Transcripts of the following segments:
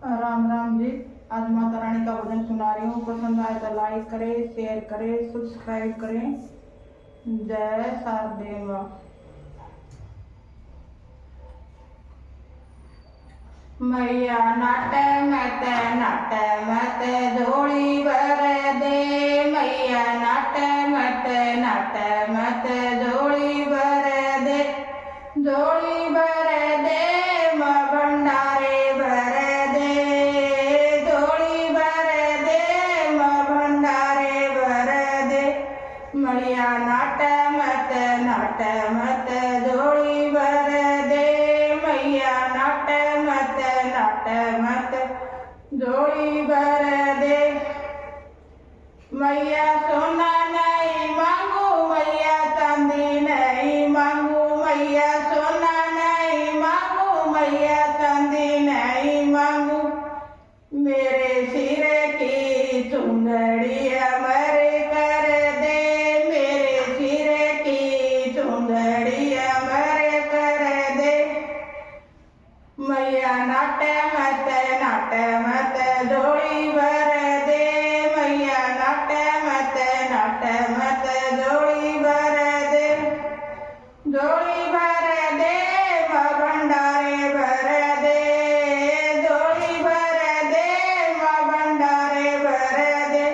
राम राम जी। आज माता रानी का भजन सुना रही हूँ। पसंद आए तो लाइक करें, शेयर करें, सब्सक्राइब करें। जय शारदे माँ। मैया नाट मत झोली भर दे। मैया नाट मत झोली भर दे। झोली भर दे माँ भंडारे भर दे। झोली भर दे माँ भंडारे भर दे। मैया नाट मत झोली भर दे। मैया नाट मत झोली भर दे। मैया सोना नहीं मांगू, मैया चांदी नहीं मांगू। मैया सोना नहीं मांगू, मैया चांदी नहीं मांगू। मेरे सिर की चुंदड़ी अमर कर दे। मेरे सिर की चुंदड़ी अमर कर दे। मैया नाट मत झोली भर दे। मैया नाट मत झोली भर दे। झोली भर दे माँ भंडारे भर दे। झोली भर दे माँ भंडारे भर दे।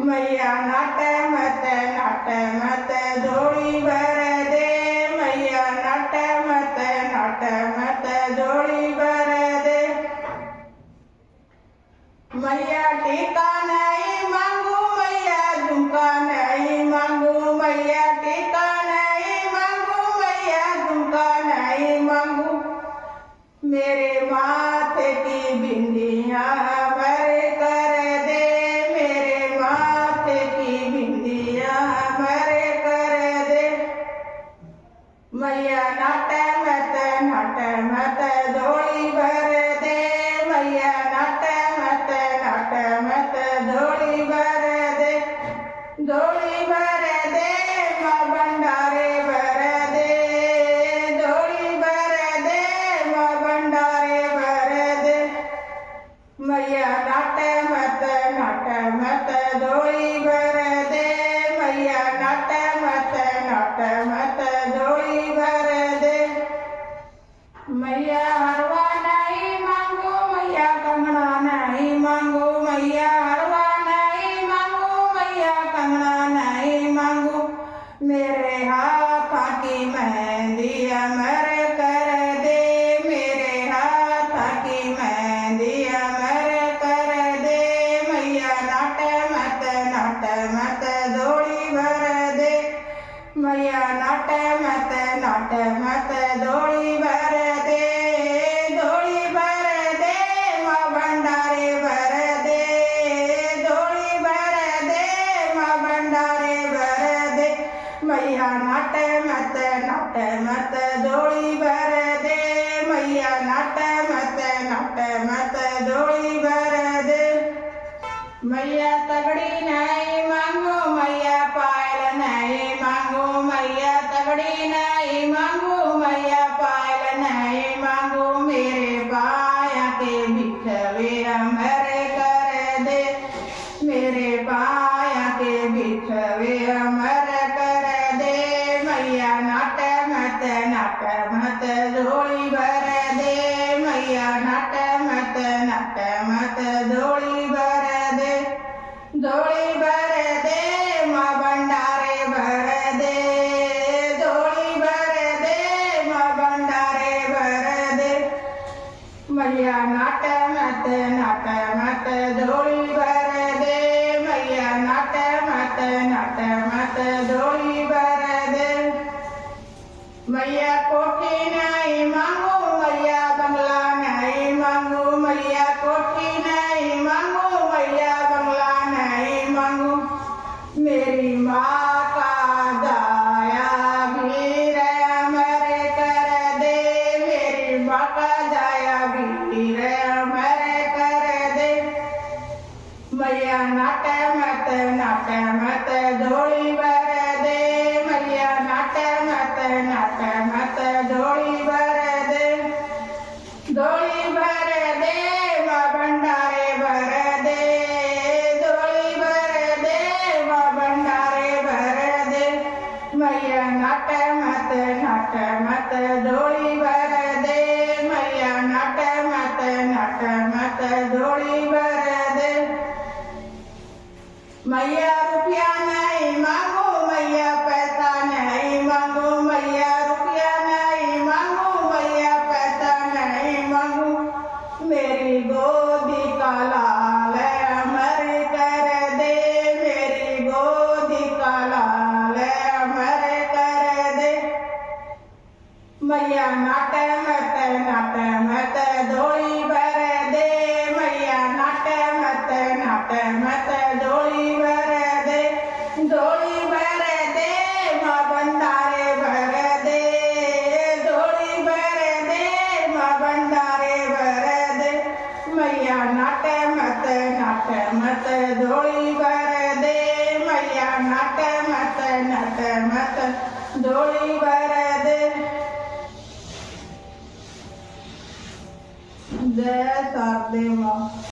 मैया नाट मत झोली भर दे। मैया नाट मत झोली भर दे। मैया टीका नहीं मांगू, मैया झुमका नहीं मांगू। मैया टीका नहीं मांगू, मैया झुमका नहीं मांगू। मेरे माथे की बिंदिया अमर कर दे। मेरे माथे की बिंदिया अमर कर दे। मैया नाट मत झोली भर दे। मैया नाट मत झोली भर दे। झोली भर दे माँ भंडारे भर दे। झोली भर दे माँ भंडारे भर दे। मैया नाट मत झोली भर दे। मैया नाट मत झोली भर दे। मैया हरवा नहीं मांगू, मैया कंगना नहीं मांगू। मैया हरवा नहीं मांगू, मैया कंगना नहीं मांगू। मेरे हाथ की मेहंदी अमर कर दे। मेरे हाथ की मेहंदी अमर कर दे। मैया नाट मत झोली भर दे। मैया नाट मत झोली भर दे। झोली भर दे माँ भंडारे भर दे। झोली भर दे माँ भंडारे भर दे। मैया नाट मत झोली भर दे। मैया नाट मत झोली भर दे। मैया तगड़ी नहीं मांगू, मैया पायल नहीं मांगू। मैया तगड़ी नहीं मांगू, मैया पायल नहीं मांगू। मेरे पाया के बिछवे अमर कर दे। मेरे पाया के बिछवे अमर कर दे। मैया नाट मत झोली भर दे। मैया नाट मत झोली भर दे। झोली भर दे माँ भंडारे भर दे। झोली भर दे माँ भंडारे भर दे। मैया नाट मत झोली भर दे। मैया नाट मत झोली भर दे। मैया कोठी नहीं मांगू, मैया बंगला नहीं मांगू। मैया कोठी नहीं मांगू, मैया बंगला नहीं मांगू। मेरी माँ का जाया वीर अमर कर दे। मेरी माँ का जाया वीर अमर कर दे। मैया नाट मत झोली भर दे। मैया नाट मत झोली भर दे। झोली भर दे माँ नट मत धोली भर दे मैया नट मत धोली भर दे। जय शारदे माँ।